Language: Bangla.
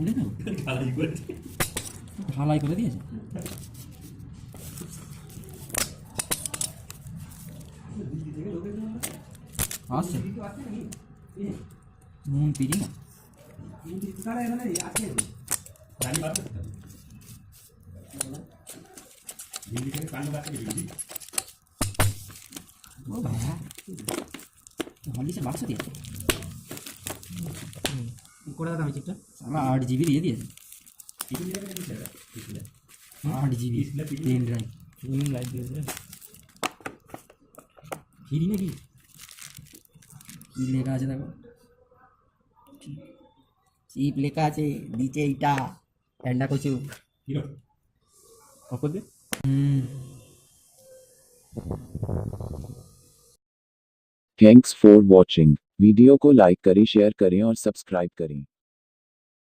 খুলে দাও, ঢালাই করে দিয়েছে। আসছে নুন পিড়ি না ও বাবা, হলিসের বাক্স দিয়েছে করে দাও মিউজিকটা। আমার 8 GB দিয়ে দিয়েছে, 8 GB পেন ড্রাইভ লাইট দিয়েছে ফ্রি নাকি? কি লেখা আছে দেখো, চিপ লেখা আছে নিচে এইটা ঠান্ডা কচু। অপর দে। Thanks for watching. वीडियो को लाइक करें, शेयर करें और सब्सक्राइब करें।